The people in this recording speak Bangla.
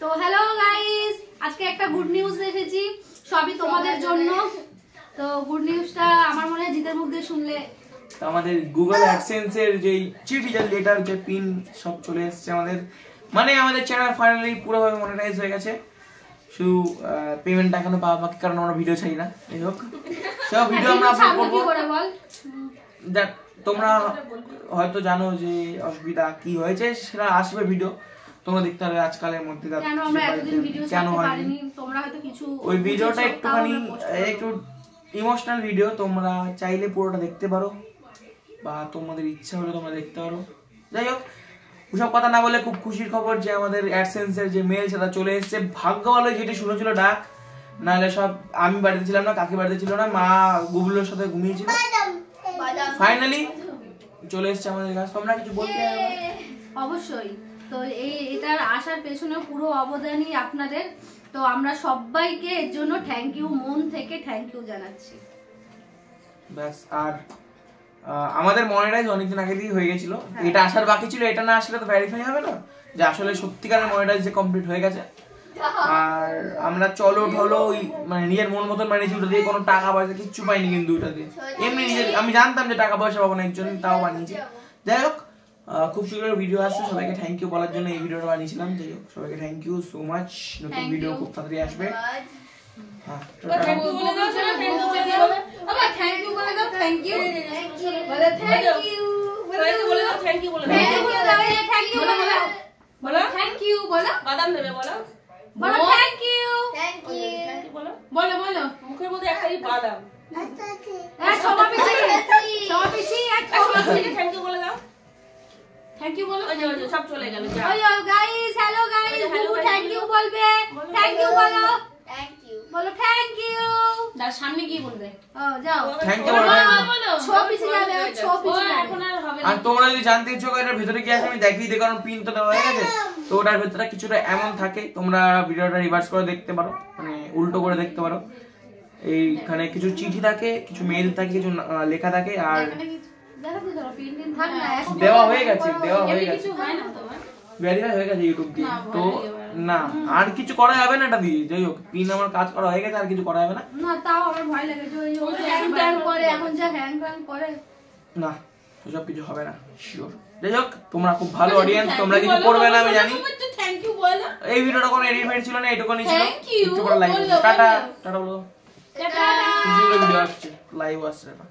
তো হ্যালো গাইস, আজকে একটা গুড নিউজ এসেছি, সবই তোমাদের জন্য। তো গুড নিউজটা আমার মনে হয় জিতের মুখ দিয়ে শুনলে। আমাদের গুগল অ্যাডসেন্স এর যে চিঠি যে লেটার যে পিন সব চলে এসেছে আমাদের, মানে আমাদের চ্যানেল ফাইনালি পুরোভাবে মনিটাইজ হয়ে গেছে। শুধু পেমেন্টটা এখনো পাওয়া বাকি, কারণ আমরা ভিডিও ছাড়ি না। যাই হোক, সব ভিডিও আমরা আপলোড করব। দেখ, তোমরা হয়তো জানো যে অসুবিধা কি হয়েছে, সেটা আসবে ভিডিও, তোমরা দেখতে হবে আজকালের মধ্যে। কেন হয়নি তোমরা হয়তো কিছু ওই ভিডিওটা একটুখানি একটু ইমোশনাল ভিডিও, তোমরা চাইলে পুরোটা দেখতে পারো বা তোমাদের ইচ্ছা হলে তোমরা দেখতে পারো। যাই হোক, ওসব কথা না বলে খুব খুশির খবর যে আমাদের অ্যাডসেন্সের যে মেল সেটা চলে এসেছে। ভাগ্য ভালো যেটি শুনেছিল ডাক, নাহলে সব আমি বাড়িতে ছিলাম না, কাকি বাড়িতে ছিল না, মা গুবলুর সাথে ঘুমিয়েছিল। ফাইনালি চলে এসেছে আমাদের কাছে। তোমরা কিছু বলতে? অবশ্যই। তো এটার আসার পেছনে পুরো অবদানই আপনাদের। তো আমরা সবাইকে এর জন্য থ্যাংক ইউ, মন থেকে থ্যাংক ইউ জানাচ্ছি। ব্যাস, আর আমাদের মনিটাইজ অনেকদিন আগে দিয়ে হয়ে গেছিল, এটা আসার বাকি ছিল। এটা না আসলে তো ভেরিফাই হবে না যে আসলে সত্যিকারের মনিটাইজ যে কমপ্লিট হয়ে গেছে। আর আমরা চলো ঢলো মানে নিজের মন মতন বানিয়েছি, ওটা দিয়ে কোনো টাকা পয়সা কিচ্ছু পাইনি, কিন্তু ওটা দিয়ে এমনি নিজের, আমি জানতাম যে টাকা পয়সা পাবো না, এর জন্য তাও বানিয়েছি। যাই হোক, খুব শীঘ্র ভিডিও আসছে, সবাইকে থ্যাংক ইউ বলার জন্য এই ভিডিওটা বানিয়েছিলাম। যাই হোক, সবাইকে থ্যাংক ইউ সো মাচ। নতুন ভিডিও খুব তাড়াতাড়ি আসবে। হ্যাঁ, থ্যাংক ইউ বলে দাও, থ্যাংক ইউ বলে দাও, থ্যাংক ইউ বলে দাও, থ্যাংক ইউ বলে দাও, থ্যাংক ইউ বলে দাও, থ্যাংক ইউ বলে দাও, বলো থ্যাংক ইউ, বলো বাদাম দেবে, বলো বলো thank you, thank you, thank you বলো, বলো বলো মুখের মধ্যে একটাই বাদাম। হ্যাঁ, সবাই পিছি এক থ্যাংক ইউ বলে দাও, থ্যাংক ইউ বলো। ওই সব চলে গেল। ওই গাইস, হ্যালো গাইস, বুবু থ্যাংক ইউ বলবে, থ্যাংক ইউ বলো, থ্যাংক ইউ বলো, থ্যাংক ইউ। তার সামনে কি বলবে? ও যাও, থ্যাংক ইউ বলো। ছো পিছে যাবে, ছো পিছে এখন আর হবে না। আর তোমরা যদি জানতে ইচ্ছুক এটার ভিতরে কি আছে, আমি দেখিয়ে দিই, কারণ পিন তো দেওয়া হয়ে গেছে। তো ওটার ভিতরে কিছুটা এমন থাকে, তোমরা ভিডিওটা রিভার্স করে দেখতে পারো, মানে উল্টো করে দেখতে পারো। এইখানে কিছু চিঠি থাকে, কিছু মেইল থাকে, কিছু লেখা থাকে। আর দেওয়া হয়ে গেছে, দেওয়া হয়ে গেছে, ভেরিফাই হয়ে গেছে ইউটিউব দিয়ে। তো না, আর কিছু করা যাবে না এটা দিয়ে। যাই হোক, পিন আমার কাজ করা হয়ে গেছে, আর কিছু করা যাবে না। না, তাও আমার ভয় লাগে যে ওই হ্যাং ট্যাং করে, এখন যা হ্যাং ট্যাং করে, না এসব কিছু হবে না, শিওর। যাই হোক, তোমরা খুব ভালো অডিয়েন্স, তোমরা কিছু করবে না আমি জানি। এই ভিডিওটা কোনো এডিট মেডিট ছিল না, এটুকুনি ছিল। একটু পরে লাইভ টাটা টাটা বলো, টাটা ভিডিও আসছে, লাইভ আসছে না।